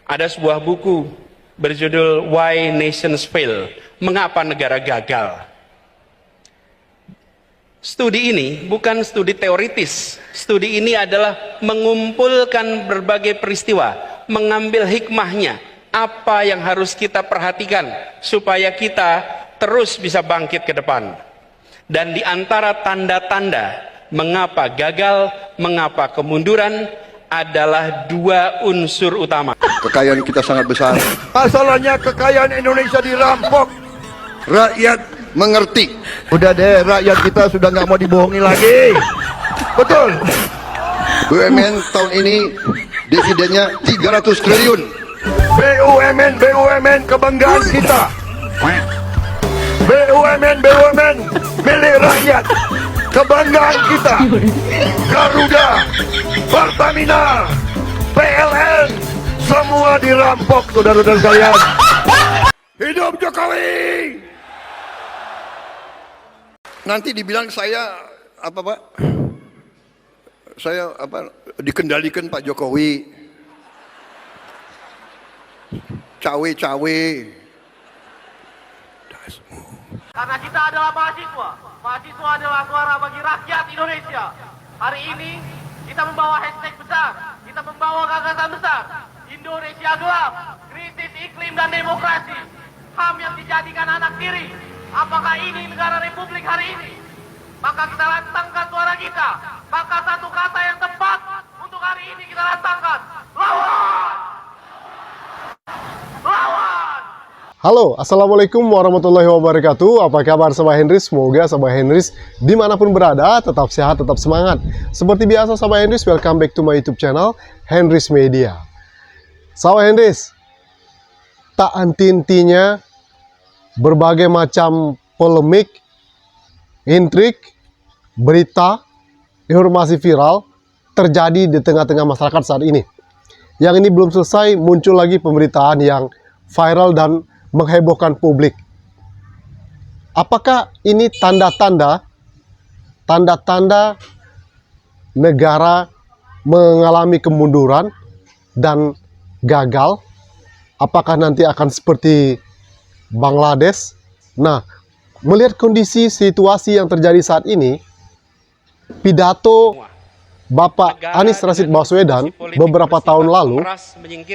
Ada sebuah buku berjudul Why Nations Fail, Mengapa Negara Gagal. Studi ini bukan studi teoritis. Studi ini adalah mengumpulkan berbagai peristiwa, mengambil hikmahnya, apa yang harus kita perhatikan supaya kita terus bisa bangkit ke depan. Dan di antara tanda-tanda mengapa gagal, mengapa kemunduran adalah dua unsur utama. Kekayaan kita sangat besar. Masalahnya kekayaan Indonesia dirampok. Rakyat mengerti. Udah deh, rakyat kita sudah nggak mau dibohongi lagi. Betul. BUMN tahun ini dividennya 300 triliun. BUMN kebanggaan kita. BUMN milik rakyat, kebanggaan kita. Garuda, Pertamina, PLN, semua dirampok, saudara-saudara sekalian. Hidup Jokowi. Nanti dibilang saya apa Pak? Saya apa? Dikendalikan Pak Jokowi. Cawe-cawe. Karena kita adalah mahasiswa. Mahasiswa adalah suara bagi rakyat Indonesia. Hari ini kita membawa hashtag besar. Kita membawa gagasan besar. Indonesia gelap, krisis iklim dan demokrasi. HAM yang dijadikan anak tiri. Apakah ini negara republik hari ini? Maka kita lantangkan suara kita. Maka satu kata yang tepat untuk hari ini kita lantangkan. Lawan! Lawan! Halo, Assalamualaikum warahmatullahi wabarakatuh. Apa kabar Sahabat Henrys? Semoga Sahabat Henrys dimanapun berada tetap sehat, tetap semangat. Seperti biasa Sahabat Henrys, welcome back to my YouTube channel Henrys Media. Sahabat Henrys, tak henti-hentinya berbagai macam polemik, intrik, berita, informasi viral terjadi di tengah-tengah masyarakat saat ini. Yang ini belum selesai, muncul lagi pemberitaan yang viral dan menghebohkan publik. Apakah ini tanda-tanda negara mengalami kemunduran dan gagal? Apakah nanti akan seperti Bangladesh? Nah, melihat kondisi situasi yang terjadi saat ini, pidato Bapak Anies Rashid Baswedan beberapa tahun lalu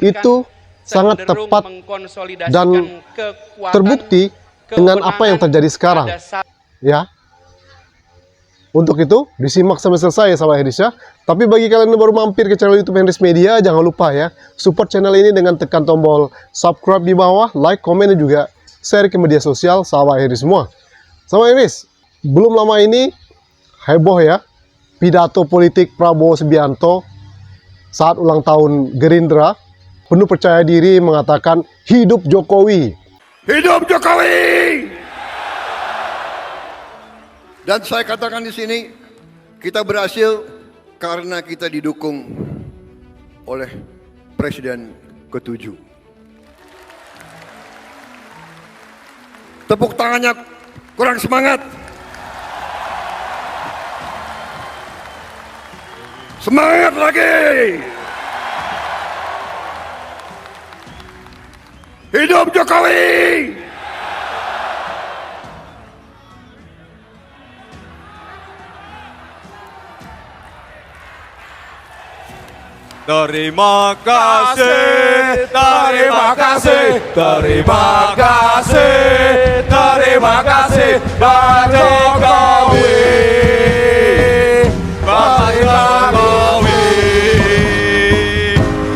itu sangat tepat dan terbukti dengan apa yang terjadi sekarang. Ya. Untuk itu, disimak sampai selesai ya Sahabat Henrys ya. Tapi bagi kalian yang baru mampir ke channel YouTube Henrys Media, jangan lupa ya, support channel ini dengan tekan tombol subscribe di bawah, like, komen, dan juga share ke media sosial Sahabat Henrys semua. Sahabat Henrys, belum lama ini heboh ya, pidato politik Prabowo Subianto saat ulang tahun Gerindra, penuh percaya diri mengatakan hidup Jokowi. Hidup Jokowi. Dan saya katakan di sini, kita berhasil karena kita didukung oleh Presiden ke-7. Tepuk tangannya kurang semangat. Semangat lagi. Hidup Jokowi. Terima kasih, terima kasih, terima kasih, terima kasih Pak Jokowi, Pak Jokowi.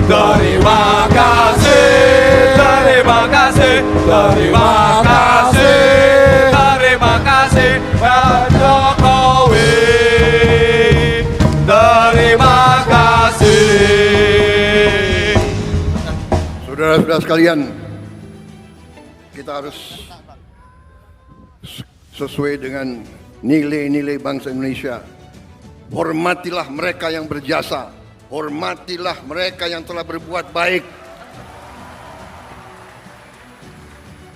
Terima kasih, terima kasih, terima kasih, terima kasih Pak Jokowi. Terima kasih. Saudara-saudara sekalian, kita harus sesuai dengan nilai-nilai bangsa Indonesia. Hormatilah mereka yang berjasa, hormatilah mereka yang telah berbuat baik.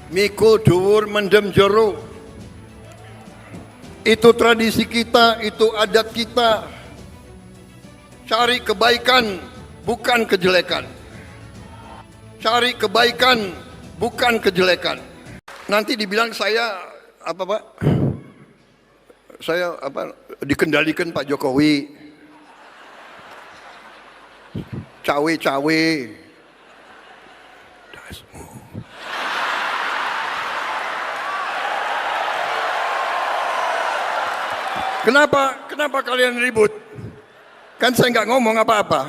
Mikul dhuwur mendem jero. Itu tradisi kita, itu adat kita. Cari kebaikan, bukan kejelekan. cari kebaikan, bukan kejelekan. Nanti dibilang saya apa Pak? Saya apa? Dikendalikan Pak Jokowi. Cawe-cawe. Kenapa kalian ribut? Kan saya nggak ngomong apa-apa.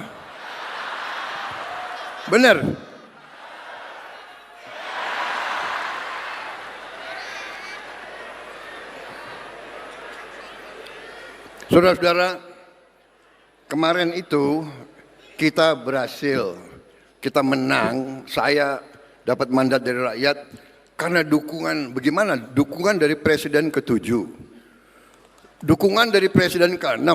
Benar. Saudara-saudara, kemarin itu kita berhasil, kita menang, saya dapat mandat dari rakyat karena dukungan, bagaimana? Dukungan dari Presiden ke-7, dukungan dari Presiden ke-6,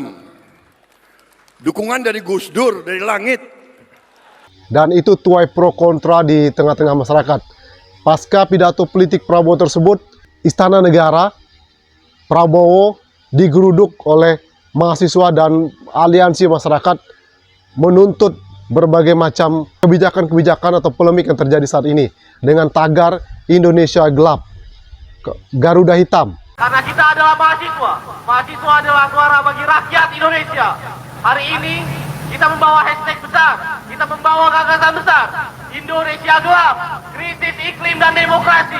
dukungan dari Gus Dur, dari langit. Dan itu tuai pro kontra di tengah-tengah masyarakat. Pasca pidato politik Prabowo tersebut, Istana Negara, Prabowo digeruduk oleh mahasiswa dan aliansi masyarakat menuntut berbagai macam kebijakan-kebijakan atau polemik yang terjadi saat ini dengan tagar Indonesia Gelap, Garuda Hitam. Karena kita adalah mahasiswa. Mahasiswa adalah suara bagi rakyat Indonesia. Hari ini kita membawa hashtag besar. Kita membawa gagasan besar. Indonesia Gelap, krisis iklim dan demokrasi.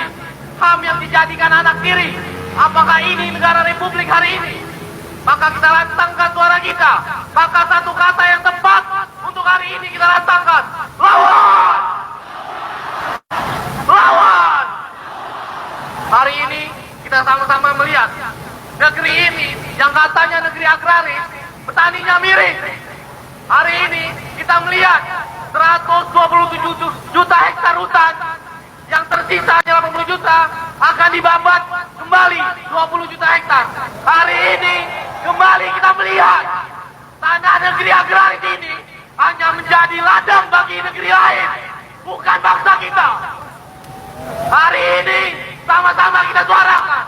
HAM yang dijadikan anak tiri. Apakah ini negara republik hari ini? Maka kita lantangkan suara kita. Maka satu kata yang tepat untuk hari ini kita lantangkan. Lawan! Lawan! Hari ini kita sama-sama melihat negeri ini yang katanya negeri agraris, petaninya miring. Hari ini kita melihat 127 juta hektar hutan yang tersisa hanya 80 juta akan dibabat kembali 20 juta hektar. Hari ini kembali kita melihat tanah negeri agraris ini hanya menjadi ladang bagi negeri lain, bukan bangsa kita. Hari ini sama-sama kita suarakan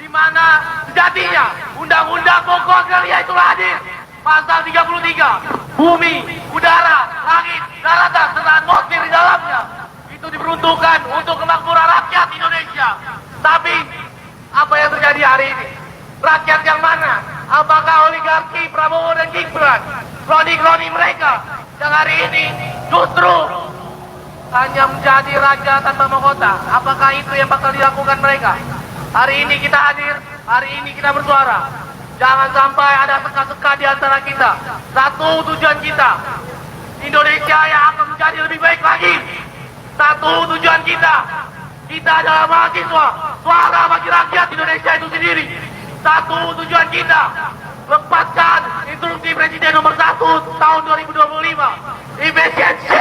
di mana sejatinya Undang-Undang Pokok Agraria itu hadir. Pasal 33, bumi, udara, langit, daratan, serta atmosfer di dalamnya itu diperuntukkan untuk kemakmuran rakyat Indonesia. Tapi apa yang terjadi hari ini? Rakyat yang mana? Apakah oligarki Prabowo dan Gibran, kroni-kroni mereka yang hari ini justru hanya menjadi raja tanpa mahkota? Apakah itu yang bakal dilakukan mereka? Hari ini kita hadir, hari ini kita bersuara. Jangan sampai ada seka-seka di antara kita. Satu tujuan kita, Indonesia yang akan menjadi lebih baik lagi. Satu tujuan kita adalah mahasiswa, suara bagi rakyat Indonesia itu sendiri. Satu tujuan kita, lepaskan instruksi Presiden nomor 1 tahun 2025. Efisiensi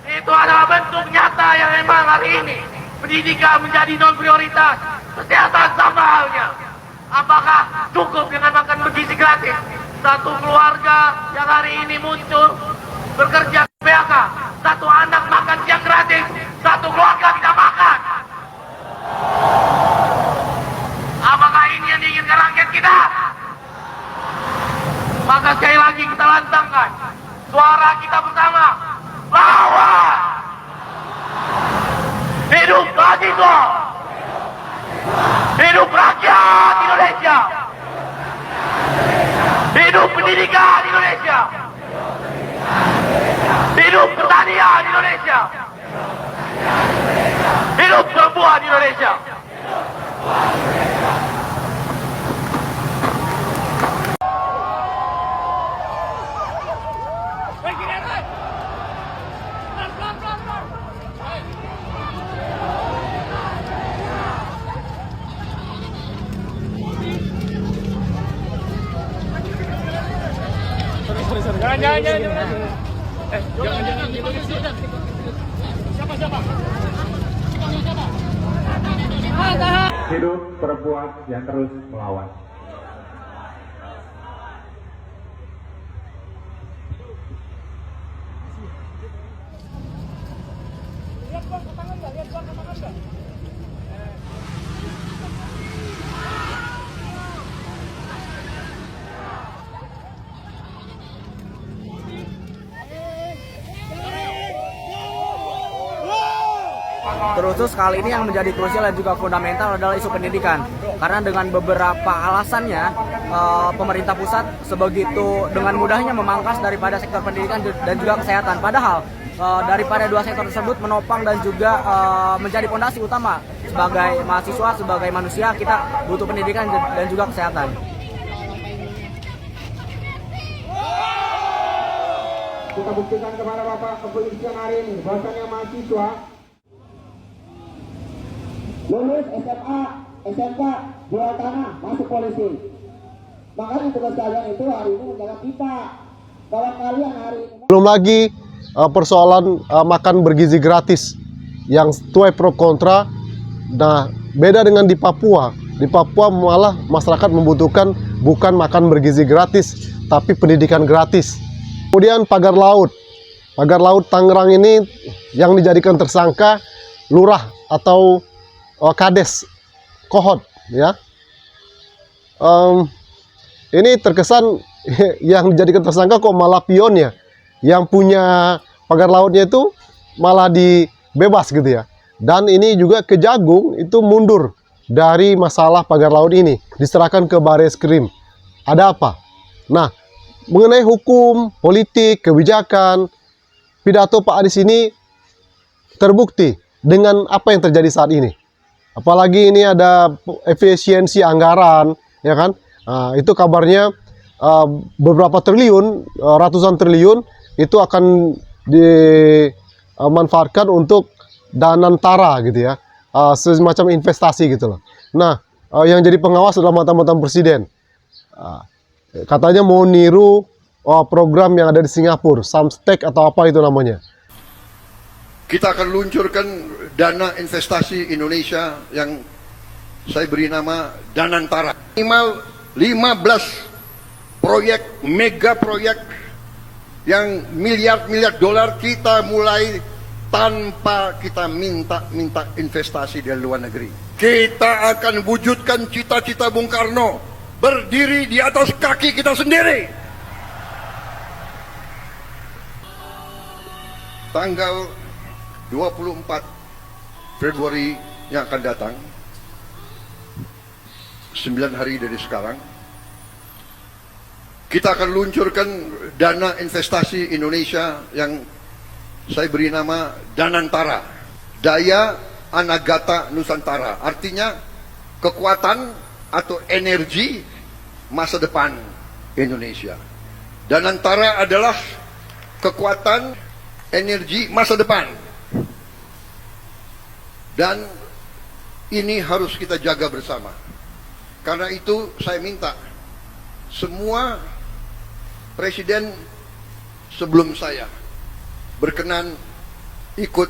itu adalah bentuk nyata yang memang hari ini pendidikan menjadi non prioritas, kesehatan sama halnya. Apakah cukup dengan makan bergizi gratis? Satu keluarga yang hari ini muncul bekerja PHK, satu anak makan siang gratis, satu keluarga tidak makan. Apakah ini yang diinginkan rakyat kita? Maka sekali lagi kita lantangkan suara kita bersama. Lawan! Hidup mahasiswa! Hidup rakyat Indonesia! Hidup pendidikan Indonesia! Hidup pertanian Indonesia! Hidup perempuan Indonesia! Hidup perempuan yang terus melawan. Terkhusus kali ini yang menjadi krusial dan juga fundamental adalah isu pendidikan. Karena dengan beberapa alasannya, pemerintah pusat sebegitu dengan mudahnya memangkas daripada sektor pendidikan dan juga kesehatan. Padahal daripada dua sektor tersebut menopang dan juga menjadi fondasi utama sebagai mahasiswa, sebagai manusia, kita butuh pendidikan dan juga kesehatan. Kita buktikan kepada Bapak Kepolisian hari ini bahwasanya mahasiswa lulus SMA, SMK, jual tanah, masuk polisi. Makanya tugas kalian itu hari ini menjaga kita. Kalau kalian hari ini Belum lagi persoalan makan bergizi gratis yang tuai pro kontra. Nah, beda dengan di Papua. Di Papua malah masyarakat membutuhkan bukan makan bergizi gratis, tapi pendidikan gratis. Kemudian pagar laut Tangerang ini yang dijadikan tersangka lurah atau kades Kohot, ya. Ini terkesan yang dijadikan tersangka kok malah pionnya, yang punya pagar lautnya itu malah dibebas gitu ya. Dan ini juga Kejagung itu mundur dari masalah pagar laut ini, diserahkan ke Bareskrim. Ada apa? Nah, mengenai hukum, politik, kebijakan, pidato Pak Anies ini terbukti dengan apa yang terjadi saat ini. Apalagi ini ada efisiensi anggaran, ya kan? Nah, itu kabarnya beberapa triliun, ratusan triliun itu akan dimanfaatkan untuk Danantara gitu ya, semacam investasi gitu loh. Nah, yang jadi pengawas adalah mantan-mantan presiden. Katanya mau niru program yang ada di Singapura, Samstek atau apa itu namanya. Kita akan luncurkan dana investasi Indonesia yang saya beri nama Danantara. Minimal 15 proyek, mega proyek yang miliar-miliar dolar kita mulai tanpa kita minta investasi dari luar negeri. Kita akan wujudkan cita-cita Bung Karno, berdiri di atas kaki kita sendiri. Tanggal 24 Februari yang akan datang, 9 hari dari sekarang, kita akan luncurkan dana investasi Indonesia yang saya beri nama Danantara, Daya Anagata Nusantara. Artinya kekuatan atau energi masa depan Indonesia. Danantara adalah kekuatan energi masa depan. Dan ini harus kita jaga bersama. Karena itu saya minta semua presiden sebelum saya berkenan ikut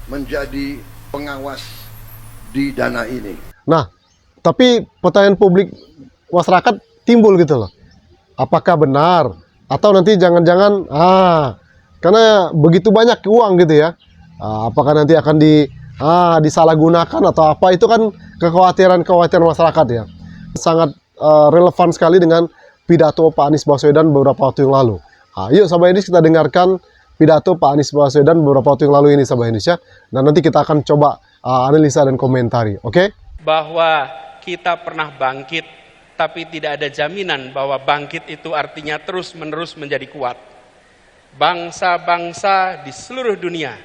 menjadi pengawas di dana ini. Nah, tapi pertanyaan publik masyarakat timbul gitu loh. Apakah benar? Atau nanti jangan-jangan, karena begitu banyak uang gitu ya. Apakah nanti akan disalahgunakan atau apa? Itu kan kekhawatiran masyarakat ya. Sangat relevan sekali dengan pidato Pak Anies Baswedan beberapa waktu yang lalu. Yuk sahabat Indonesia, kita dengarkan pidato Pak Anies Baswedan beberapa waktu yang lalu ini sahabat Indonesia. Dan nanti kita akan coba analisa dan komentari, oke? Bahwa kita pernah bangkit, tapi tidak ada jaminan bahwa bangkit itu artinya terus-menerus menjadi kuat. Bangsa-bangsa di seluruh dunia,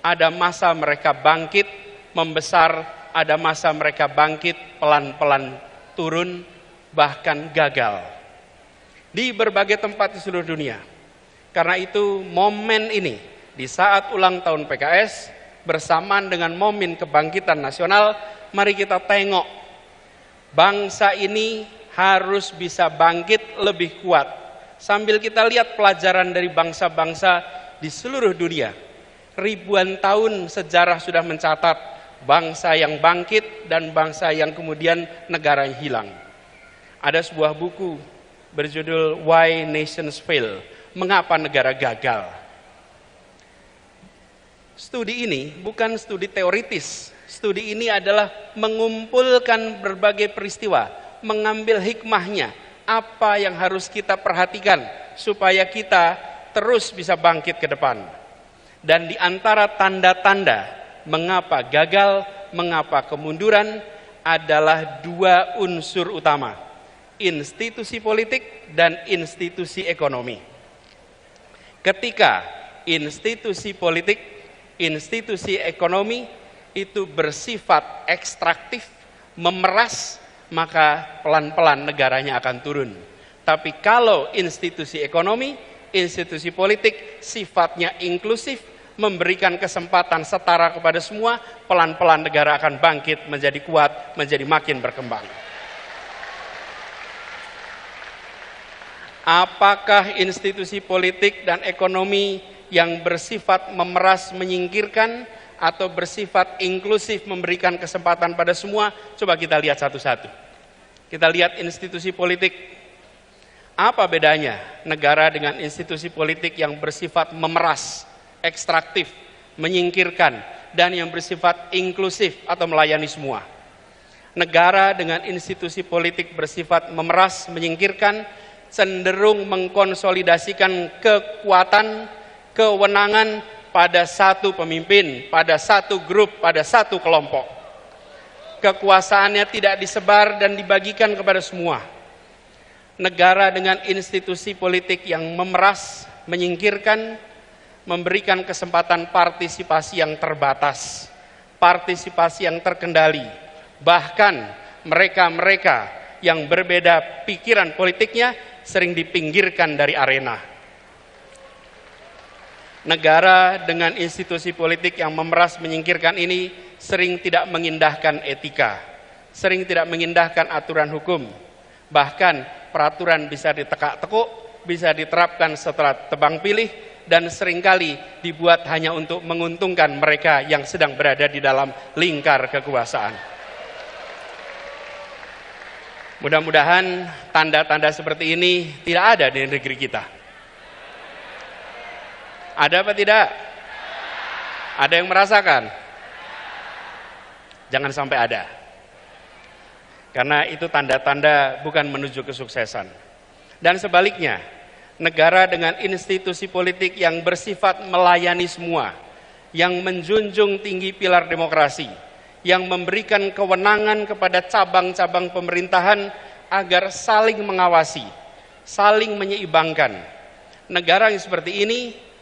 ada masa mereka bangkit, membesar, ada masa mereka bangkit, pelan-pelan turun, bahkan gagal. Di berbagai tempat di seluruh dunia. Karena itu momen ini, di saat ulang tahun PKS, bersamaan dengan momen kebangkitan nasional, mari kita tengok, bangsa ini harus bisa bangkit lebih kuat. Sambil kita lihat pelajaran dari bangsa-bangsa di seluruh dunia. Ribuan tahun sejarah sudah mencatat bangsa yang bangkit dan bangsa yang kemudian negara yang hilang. Ada sebuah buku berjudul Why Nations Fail. Mengapa negara gagal? Studi ini bukan studi teoritis. Studi ini adalah mengumpulkan berbagai peristiwa, mengambil hikmahnya, apa yang harus kita perhatikan supaya kita terus bisa bangkit ke depan. Dan di antara tanda-tanda mengapa gagal, mengapa kemunduran adalah dua unsur utama, institusi politik dan institusi ekonomi. Ketika institusi politik, institusi ekonomi itu bersifat ekstraktif, memeras, maka pelan-pelan negaranya akan turun. Tapi kalau institusi ekonomi, institusi politik sifatnya inklusif, memberikan kesempatan setara kepada semua, pelan-pelan negara akan bangkit menjadi kuat, menjadi makin berkembang. Apakah institusi politik dan ekonomi yang bersifat memeras, menyingkirkan, atau bersifat inklusif, memberikan kesempatan pada semua? Coba kita lihat satu-satu. Kita lihat institusi politik. Apa bedanya negara dengan institusi politik yang bersifat memeras, ekstraktif, menyingkirkan, dan yang bersifat inklusif atau melayani semua? Negara dengan institusi politik bersifat memeras, menyingkirkan, cenderung mengkonsolidasikan kekuatan, kewenangan pada satu pemimpin, pada satu grup, pada satu kelompok. Kekuasaannya tidak disebar dan dibagikan kepada semua. Negara dengan institusi politik yang memeras, menyingkirkan, memberikan kesempatan partisipasi yang terbatas, partisipasi yang terkendali. Bahkan mereka-mereka yang berbeda pikiran politiknya sering dipinggirkan dari arena. Negara dengan institusi politik yang memeras, menyingkirkan ini sering tidak mengindahkan etika, sering tidak mengindahkan aturan hukum. Bahkan peraturan bisa ditekak-tekuk, bisa diterapkan setelah tebang pilih, dan seringkali dibuat hanya untuk menguntungkan mereka yang sedang berada di dalam lingkar kekuasaan. Mudah-mudahan tanda-tanda seperti ini tidak ada di negeri kita. Ada apa tidak? Ada yang merasakan? Jangan sampai ada. Karena itu tanda-tanda bukan menuju kesuksesan. Dan sebaliknya, negara dengan institusi politik yang bersifat melayani semua, yang menjunjung tinggi pilar demokrasi, yang memberikan kewenangan kepada cabang-cabang pemerintahan agar saling mengawasi, saling menyeimbangkan. Negara yang seperti ini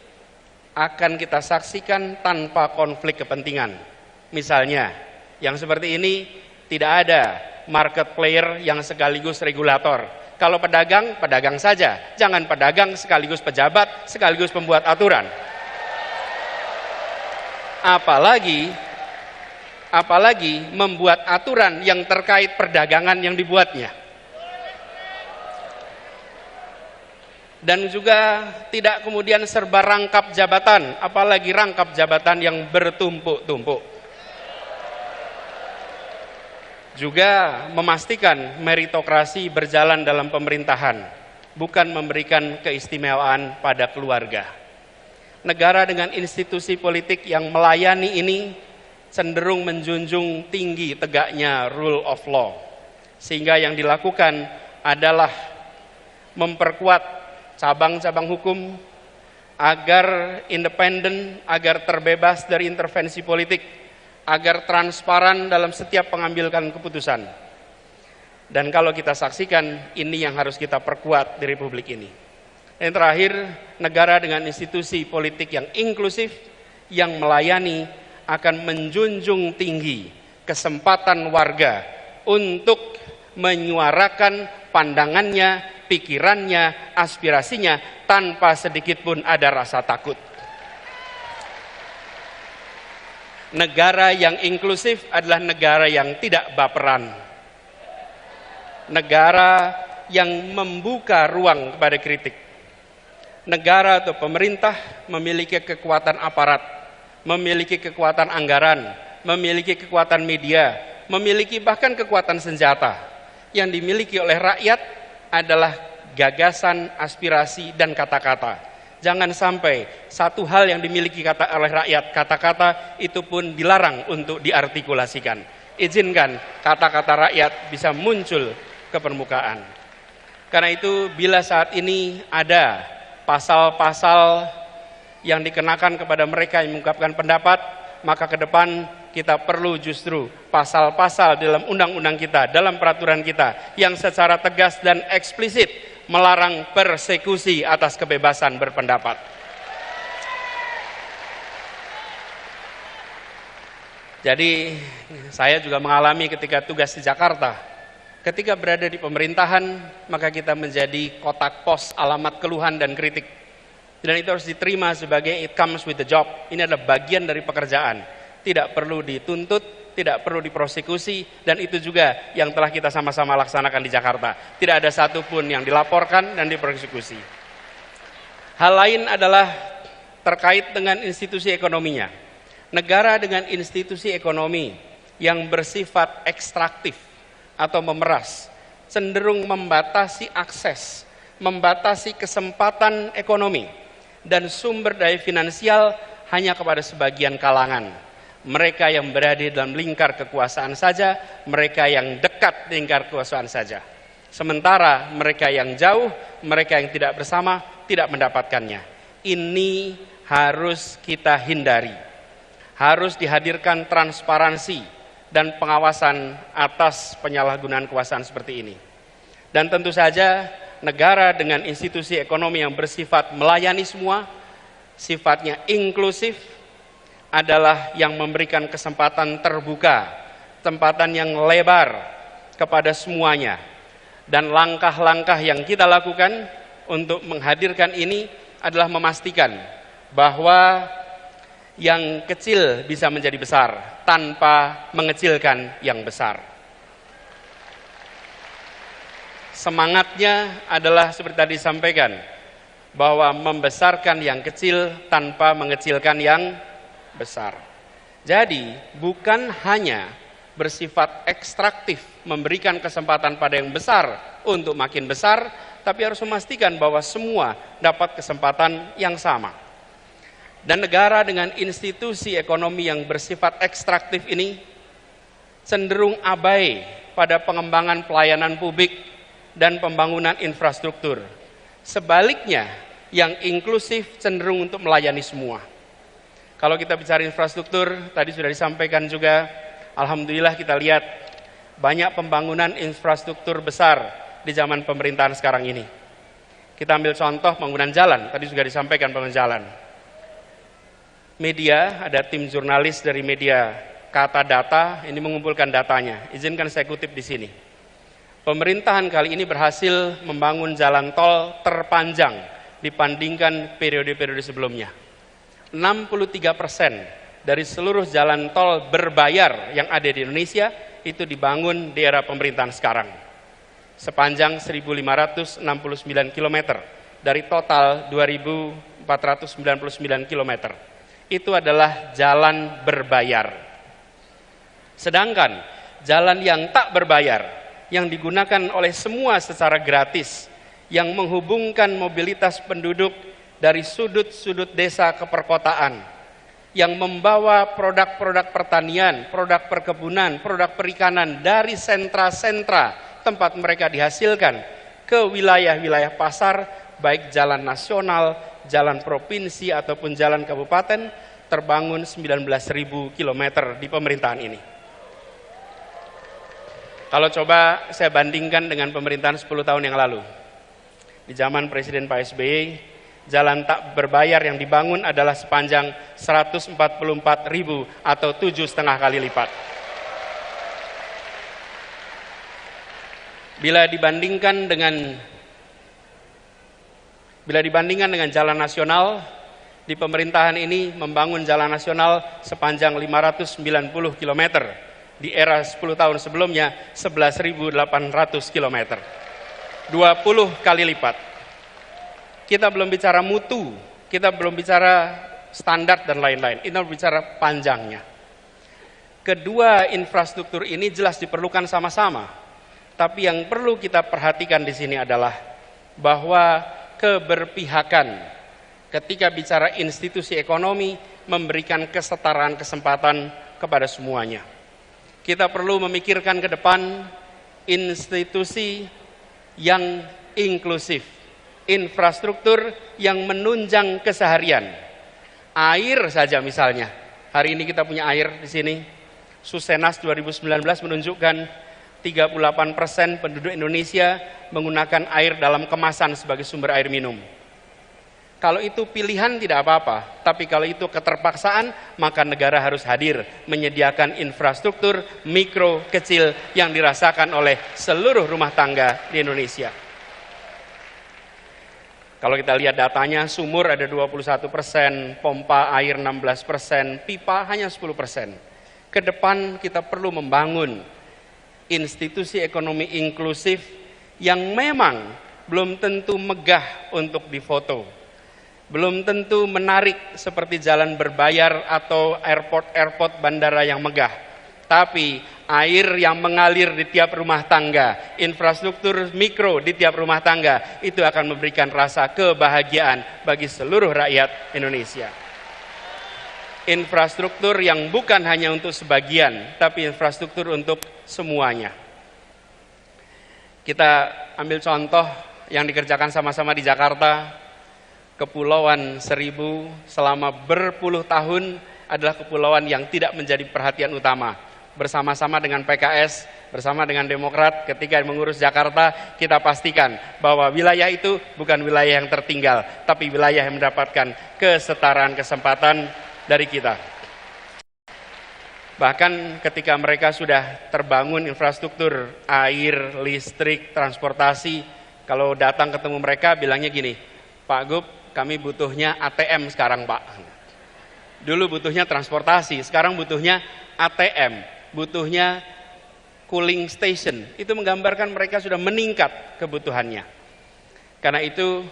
akan kita saksikan tanpa konflik kepentingan. Misalnya, yang seperti ini tidak ada market player yang sekaligus regulator. Kalau pedagang, pedagang saja. Jangan pedagang sekaligus pejabat, sekaligus pembuat aturan. Apalagi membuat aturan yang terkait perdagangan yang dibuatnya. Dan juga tidak kemudian serba rangkap jabatan, apalagi rangkap jabatan yang bertumpuk-tumpuk. Juga memastikan meritokrasi berjalan dalam pemerintahan, bukan memberikan keistimewaan pada keluarga. Negara dengan institusi politik yang melayani ini cenderung menjunjung tinggi tegaknya rule of law, sehingga yang dilakukan adalah memperkuat cabang-cabang hukum agar independen, agar terbebas dari intervensi politik, agar transparan dalam setiap pengambilan keputusan. Dan kalau kita saksikan, ini yang harus kita perkuat di Republik ini. Yang terakhir, negara dengan institusi politik yang inklusif, yang melayani, akan menjunjung tinggi kesempatan warga untuk menyuarakan pandangannya, pikirannya, aspirasinya, tanpa sedikit pun ada rasa takut. Negara yang inklusif adalah negara yang tidak baperan. Negara yang membuka ruang kepada kritik. Negara atau pemerintah memiliki kekuatan aparat, memiliki kekuatan anggaran, memiliki kekuatan media, memiliki bahkan kekuatan senjata. Yang dimiliki oleh rakyat adalah gagasan, aspirasi, dan kata-kata. Jangan sampai satu hal yang dimiliki oleh rakyat, kata-kata, itu pun dilarang untuk diartikulasikan. Izinkan kata-kata rakyat bisa muncul ke permukaan. Karena itu bila saat ini ada pasal-pasal yang dikenakan kepada mereka yang mengungkapkan pendapat, maka ke depan kita perlu justru pasal-pasal dalam undang-undang kita, dalam peraturan kita yang secara tegas dan eksplisit melarang persekusi atas kebebasan berpendapat. Jadi saya juga mengalami ketika tugas di Jakarta, ketika berada di pemerintahan, maka kita menjadi kotak pos alamat keluhan dan kritik. Dan itu harus diterima sebagai it comes with the job. Ini adalah bagian dari pekerjaan. Tidak perlu dituntut, tidak perlu diprosekusi, dan itu juga yang telah kita sama-sama laksanakan di Jakarta. Tidak ada satupun yang dilaporkan dan diprosekusi. Hal lain adalah terkait dengan institusi ekonominya. Negara dengan institusi ekonomi yang bersifat ekstraktif atau memeras, cenderung membatasi akses, membatasi kesempatan ekonomi dan sumber daya finansial hanya kepada sebagian kalangan. Mereka yang berada dalam lingkar kekuasaan saja, mereka yang dekat lingkar kekuasaan saja. Sementara mereka yang jauh, mereka yang tidak bersama, tidak mendapatkannya. Ini harus kita hindari. Harus dihadirkan transparansi dan pengawasan atas penyalahgunaan kekuasaan seperti ini. Dan tentu saja negara dengan institusi ekonomi yang bersifat melayani semua, sifatnya inklusif, adalah yang memberikan kesempatan terbuka, kesempatan yang lebar kepada semuanya. Dan langkah-langkah yang kita lakukan untuk menghadirkan ini adalah memastikan bahwa yang kecil bisa menjadi besar tanpa mengecilkan yang besar. Semangatnya adalah seperti tadi disampaikan, bahwa membesarkan yang kecil tanpa mengecilkan yang besar. Jadi bukan hanya bersifat ekstraktif, memberikan kesempatan pada yang besar untuk makin besar, tapi harus memastikan bahwa semua dapat kesempatan yang sama. Dan negara dengan institusi ekonomi yang bersifat ekstraktif ini cenderung abai pada pengembangan pelayanan publik dan pembangunan infrastruktur. Sebaliknya, yang inklusif cenderung untuk melayani semua. Kalau kita bicara infrastruktur, tadi sudah disampaikan juga, alhamdulillah kita lihat banyak pembangunan infrastruktur besar di zaman pemerintahan sekarang ini. Kita ambil contoh pembangunan jalan, tadi juga disampaikan pembangunan jalan. Media, ada tim jurnalis dari media Kata Data, ini mengumpulkan datanya. Izinkan saya kutip di sini. Pemerintahan kali ini berhasil membangun jalan tol terpanjang dibandingkan periode-periode sebelumnya. 63% dari seluruh jalan tol berbayar yang ada di Indonesia itu dibangun di era pemerintahan sekarang. Sepanjang 1.569 km dari total 2.499 km. Itu adalah jalan berbayar. Sedangkan jalan yang tak berbayar, yang digunakan oleh semua secara gratis, yang menghubungkan mobilitas penduduk dari sudut-sudut desa ke perkotaan, yang membawa produk-produk pertanian, produk perkebunan, produk perikanan dari sentra-sentra tempat mereka dihasilkan ke wilayah-wilayah pasar, baik jalan nasional, jalan provinsi ataupun jalan kabupaten, terbangun 19.000 km di pemerintahan ini. Kalau coba saya bandingkan dengan pemerintahan 10 tahun yang lalu. Di zaman Presiden Pak SBY, jalan tak berbayar yang dibangun adalah sepanjang 144.000 atau 7,5 kali lipat. Bila dibandingkan dengan jalan nasional, di pemerintahan ini membangun jalan nasional sepanjang 590 km. Di era 10 tahun sebelumnya 11.800 km. 20 kali lipat. Kita belum bicara mutu, kita belum bicara standar dan lain-lain. Ini bicara panjangnya. Kedua infrastruktur ini jelas diperlukan sama-sama. Tapi yang perlu kita perhatikan di sini adalah bahwa keberpihakan ketika bicara institusi ekonomi memberikan kesetaraan kesempatan kepada semuanya. Kita perlu memikirkan ke depan institusi yang inklusif, infrastruktur yang menunjang keseharian. Air saja misalnya, Hari ini kita punya air di sini. Susenas 2019 menunjukkan 38% penduduk Indonesia menggunakan air dalam kemasan sebagai sumber air minum. Kalau itu pilihan tidak apa-apa, tapi kalau itu keterpaksaan, maka negara harus hadir menyediakan infrastruktur mikro kecil yang dirasakan oleh seluruh rumah tangga di Indonesia. Kalau kita lihat datanya, sumur ada 21%, pompa air 16%, pipa hanya 10%. Ke depan kita perlu membangun institusi ekonomi inklusif yang memang belum tentu megah untuk difoto, belum tentu menarik seperti jalan berbayar atau airport bandara yang megah, tapi air yang mengalir di tiap rumah tangga, infrastruktur mikro di tiap rumah tangga, itu akan memberikan rasa kebahagiaan bagi seluruh rakyat Indonesia. Infrastruktur yang bukan hanya untuk sebagian, tapi infrastruktur untuk semuanya. Kita ambil contoh yang dikerjakan sama-sama di Jakarta. Kepulauan Seribu selama berpuluh tahun adalah kepulauan yang tidak menjadi perhatian utama. Bersama-sama dengan PKS, bersama dengan Demokrat, ketika mengurus Jakarta, kita pastikan bahwa wilayah itu bukan wilayah yang tertinggal, tapi wilayah yang mendapatkan kesetaraan kesempatan dari kita. Bahkan ketika mereka sudah terbangun infrastruktur air, listrik, transportasi, kalau datang ketemu mereka bilangnya gini, Pak Gub, kami butuhnya ATM sekarang Pak. Dulu butuhnya transportasi, sekarang butuhnya ATM, butuhnya cooling station. Itu menggambarkan mereka sudah meningkat kebutuhannya. Karena itu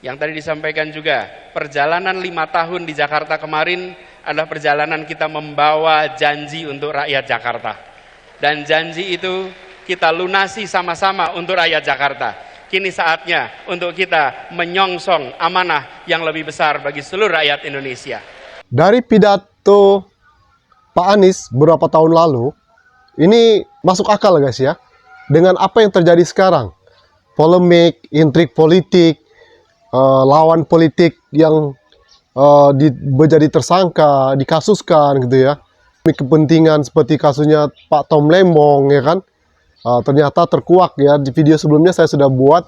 yang tadi disampaikan juga, perjalanan 5 tahun di Jakarta kemarin adalah perjalanan kita membawa janji untuk rakyat Jakarta. Dan janji itu kita lunasi sama-sama untuk rakyat Jakarta. Kini saatnya untuk kita menyongsong amanah yang lebih besar bagi seluruh rakyat Indonesia. Dari pidato Pak Anies beberapa tahun lalu, ini masuk akal guys ya. Dengan apa yang terjadi sekarang, polemik, intrik politik, lawan politik yang menjadi tersangka, dikasuskan gitu ya. Kepentingan seperti kasusnya Pak Tom Lembong ya kan. Ternyata terkuak ya, di video sebelumnya saya sudah buat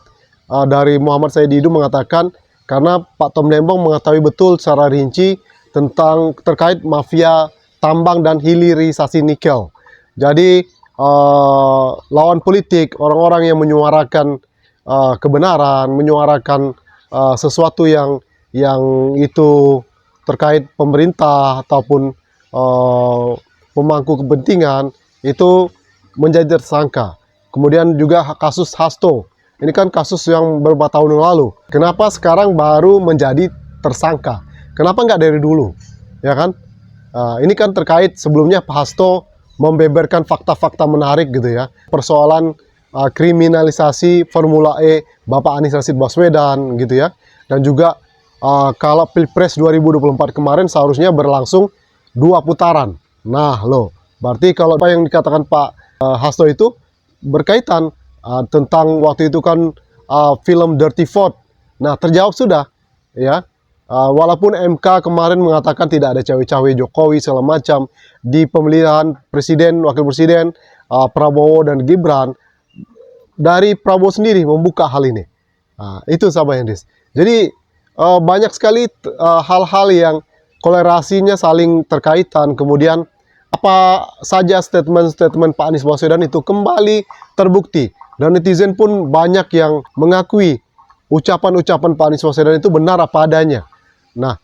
dari Muhammad Said Didu mengatakan karena Pak Tom Lembong mengetahui betul secara rinci tentang terkait mafia tambang dan hilirisasi nikel. Jadi lawan politik, orang-orang yang menyuarakan kebenaran, menyuarakan sesuatu yang itu terkait pemerintah ataupun pemangku kepentingan itu menjadi tersangka. Kemudian juga kasus Hasto. Ini kan kasus yang beberapa tahun yang lalu. Kenapa sekarang baru menjadi tersangka? Kenapa nggak dari dulu? Ya kan? Ini kan terkait sebelumnya Pak Hasto membeberkan fakta-fakta menarik gitu ya. Persoalan kriminalisasi Formula E Bapak Anies Rashid Baswedan gitu ya. Dan juga kalau Pilpres 2024 kemarin seharusnya berlangsung 2 putaran. Nah loh, berarti kalau apa yang dikatakan Pak Hasto itu berkaitan tentang waktu itu kan film Dirty Vote. Nah terjawab sudah ya. Walaupun MK kemarin mengatakan tidak ada cawe-cawe Jokowi segala macam di pemilihan presiden, wakil presiden Prabowo dan Gibran, dari Prabowo sendiri membuka hal ini. Itu sahabat Hendris. Jadi banyak sekali hal-hal yang kolerasinya saling terkaitan. Kemudian apa saja statement-statement Pak Anies Baswedan itu kembali terbukti. Dan netizen pun banyak yang mengakui ucapan-ucapan Pak Anies Baswedan itu benar apa adanya. Nah,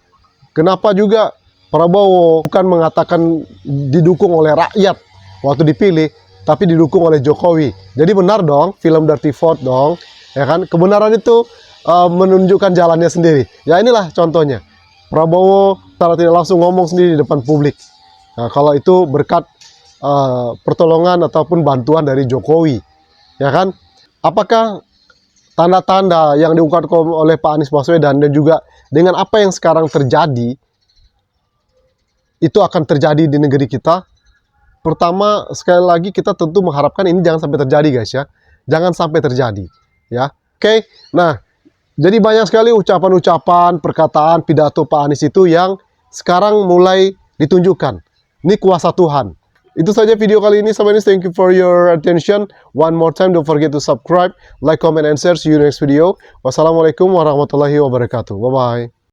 kenapa juga Prabowo bukan mengatakan didukung oleh rakyat waktu dipilih, tapi didukung oleh Jokowi. Jadi benar dong, film Dirty Vote dong. Ya kan? Kebenaran itu menunjukkan jalannya sendiri. Ya inilah contohnya. Prabowo secara tidak langsung ngomong sendiri di depan publik. Nah, kalau itu berkat pertolongan ataupun bantuan dari Jokowi, ya kan? Apakah tanda-tanda yang diungkapkan oleh Pak Anies Baswedan dan juga dengan apa yang sekarang terjadi itu akan terjadi di negeri kita? Pertama, sekali lagi kita tentu mengharapkan ini jangan sampai terjadi guys ya, jangan sampai terjadi, ya. Oke, nah jadi banyak sekali ucapan-ucapan, perkataan, pidato Pak Anies itu yang sekarang mulai ditunjukkan. Ini kuasa Tuhan. Itu saja video kali ini. Sampai ini, thank you for your attention. One more time, don't forget to subscribe, like, comment, and share. See you next video. Wassalamualaikum warahmatullahi wabarakatuh. Bye-bye.